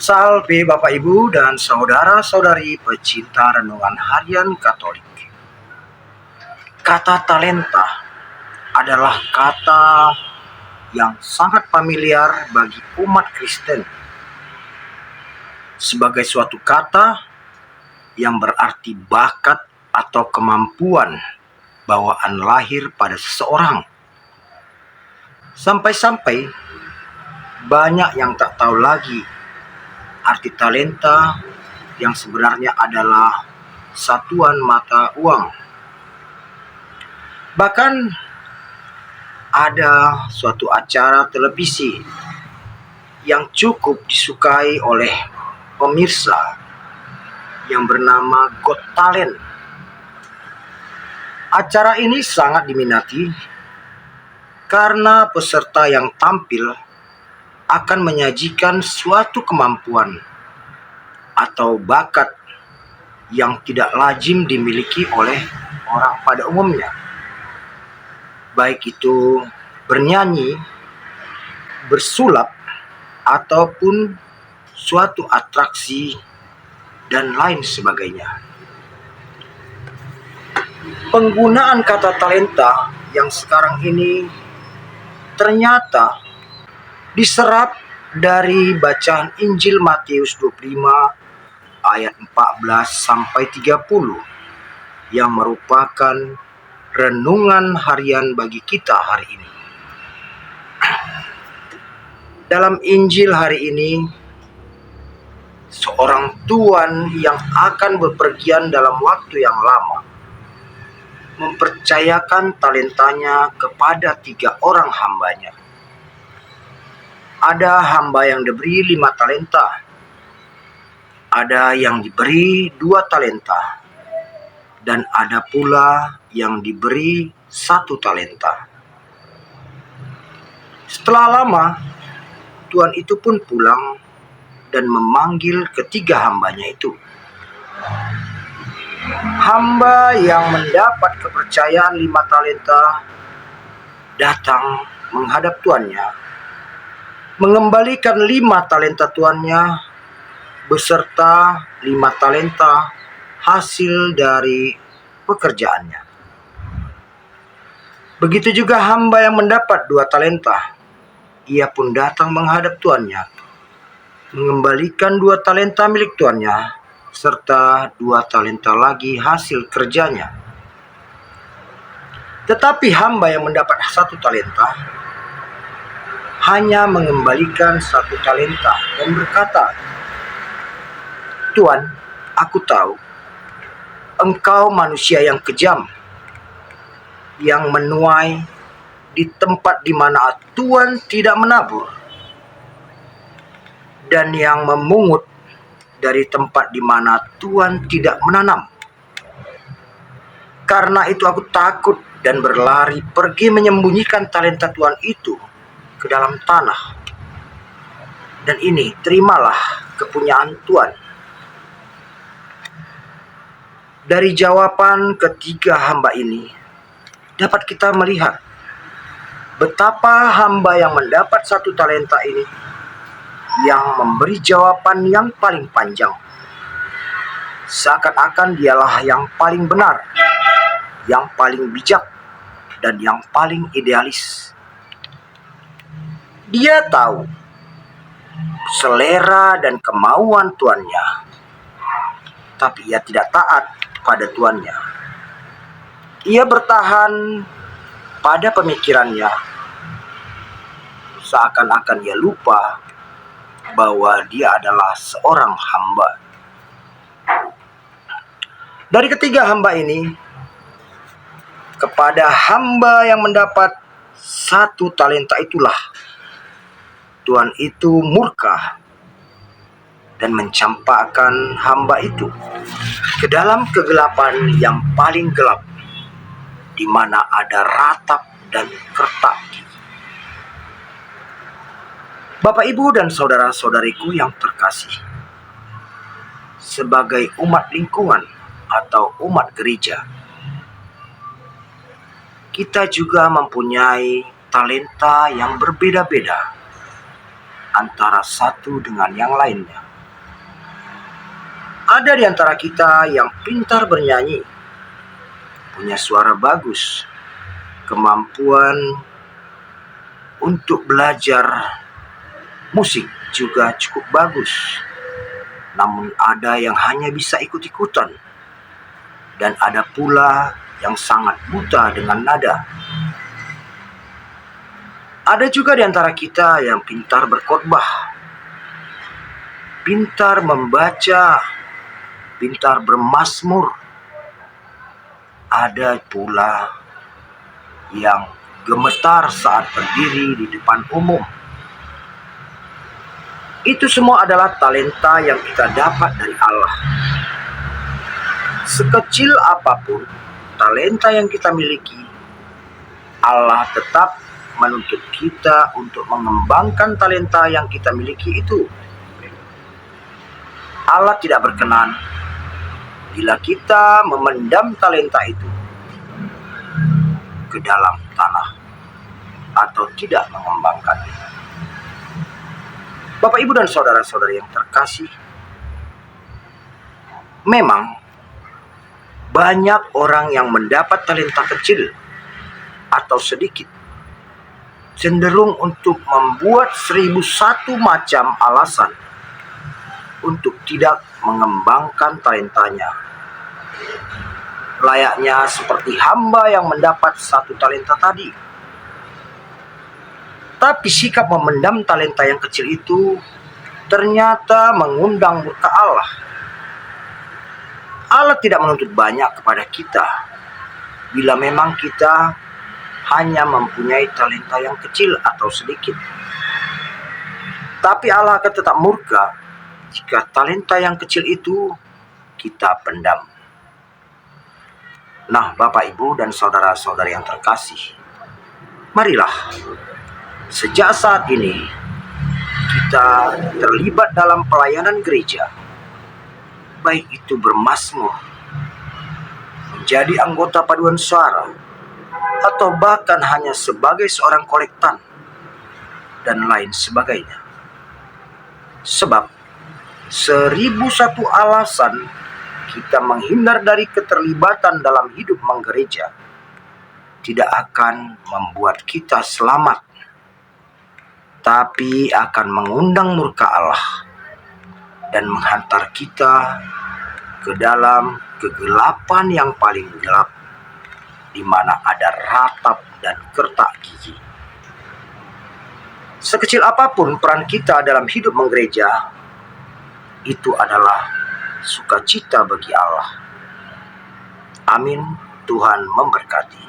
Salve Bapak Ibu dan saudara-saudari pecinta renungan harian Katolik. Kata talenta adalah kata yang sangat familiar bagi umat Kristen sebagai suatu kata yang berarti bakat atau kemampuan bawaan lahir pada seseorang. Sampai-sampai banyak yang tak tahu lagi arti talenta yang sebenarnya adalah satuan mata uang. Bahkan ada suatu acara televisi yang cukup disukai oleh pemirsa yang bernama Got Talent. Acara ini sangat diminati karena peserta yang tampil akan menyajikan suatu kemampuan atau bakat yang tidak lazim dimiliki oleh orang pada umumnya. Baik itu bernyanyi, bersulap, ataupun suatu atraksi dan lain sebagainya. Penggunaan kata talenta yang sekarang ini ternyata diserap dari bacaan Injil Matius 25 ayat 14 sampai 30 yang merupakan renungan harian bagi kita hari ini. Dalam Injil hari ini, seorang tuan yang akan bepergian dalam waktu yang lama mempercayakan talentanya kepada 3 orang hambanya. Ada hamba yang diberi 5 talenta, ada yang diberi 2 talenta, dan ada pula yang diberi 1 talenta. Setelah lama, tuan itu pun pulang dan memanggil ketiga hambanya itu. Hamba yang mendapat kepercayaan 5 talenta datang menghadap tuannya, mengembalikan 5 talenta tuannya beserta 5 talenta hasil dari pekerjaannya. Begitu juga hamba yang mendapat 2 talenta. Ia pun datang menghadap tuannya, mengembalikan 2 talenta milik tuannya serta 2 talenta lagi hasil kerjanya. Tetapi hamba yang mendapat 1 talenta hanya mengembalikan 1 talenta dan berkata, "Tuan, aku tahu engkau manusia yang kejam, yang menuai di tempat di mana Tuan tidak menabur, dan yang memungut dari tempat di mana Tuan tidak menanam. Karena itu aku takut dan berlari pergi menyembunyikan talenta Tuan itu ke dalam tanah. Dan ini, terimalah kepunyaan Tuan." Dari jawaban ketiga hamba ini dapat kita melihat betapa hamba yang mendapat 1 talenta ini yang memberi jawaban yang paling panjang. Seakan-akan dialah yang paling benar, yang paling bijak, dan yang paling idealis. Dia tahu selera dan kemauan tuannya, tapi ia tidak taat pada tuannya. Ia bertahan pada pemikirannya, seakan-akan ia lupa bahwa dia adalah seorang hamba. Dari ketiga hamba ini, kepada hamba yang mendapat 1 talenta itulah tuan itu murka dan mencampakkan hamba itu ke dalam kegelapan yang paling gelap, di mana ada ratap dan kertak. Bapak, Ibu, dan saudara-saudariku yang terkasih, sebagai umat lingkungan atau umat gereja, kita juga mempunyai talenta yang berbeda-beda antara satu dengan yang lainnya. Ada di antara kita yang pintar bernyanyi, punya suara bagus, kemampuan untuk belajar musik juga cukup bagus. Namun ada yang hanya bisa ikut-ikutan, dan ada pula yang sangat buta dengan nada. Ada juga di antara kita yang pintar berkhotbah, pintar membaca, pintar bermazmur. Ada pula yang gemetar saat berdiri di depan umum. Itu semua adalah talenta yang kita dapat dari Allah. Sekecil apapun talenta yang kita miliki, Allah tetap menuntut kita untuk mengembangkan talenta yang kita miliki itu. Allah tidak berkenan bila kita memendam talenta itu ke dalam tanah atau tidak mengembangkannya. Bapak, Ibu, dan saudara-saudari yang terkasih, memang banyak orang yang mendapat talenta kecil atau sedikit cenderung untuk membuat 1001 macam alasan untuk tidak mengembangkan talentanya. Layaknya seperti hamba yang mendapat 1 talenta tadi. Tapi sikap memendam talenta yang kecil itu ternyata mengundang murka Allah. Allah tidak menuntut banyak kepada kita bila memang kita hanya mempunyai talenta yang kecil atau sedikit. Tapi Allah akan tetap murka jika talenta yang kecil itu kita pendam. Nah, Bapak, Ibu, dan saudara-saudari yang terkasih, marilah sejak saat ini kita terlibat dalam pelayanan gereja, baik itu bermazmur, menjadi anggota paduan suara, atau bahkan hanya sebagai seorang kolektan, dan lain sebagainya. Sebab 1001 alasan kita menghindar dari keterlibatan dalam hidup menggereja tidak akan membuat kita selamat, tapi akan mengundang murka Allah dan menghantar kita ke dalam kegelapan yang paling gelap, di mana ada ratap dan kertak gigi. Sekecil apapun peran kita dalam hidup menggereja, itu adalah sukacita bagi Allah. Amin. Tuhan memberkati.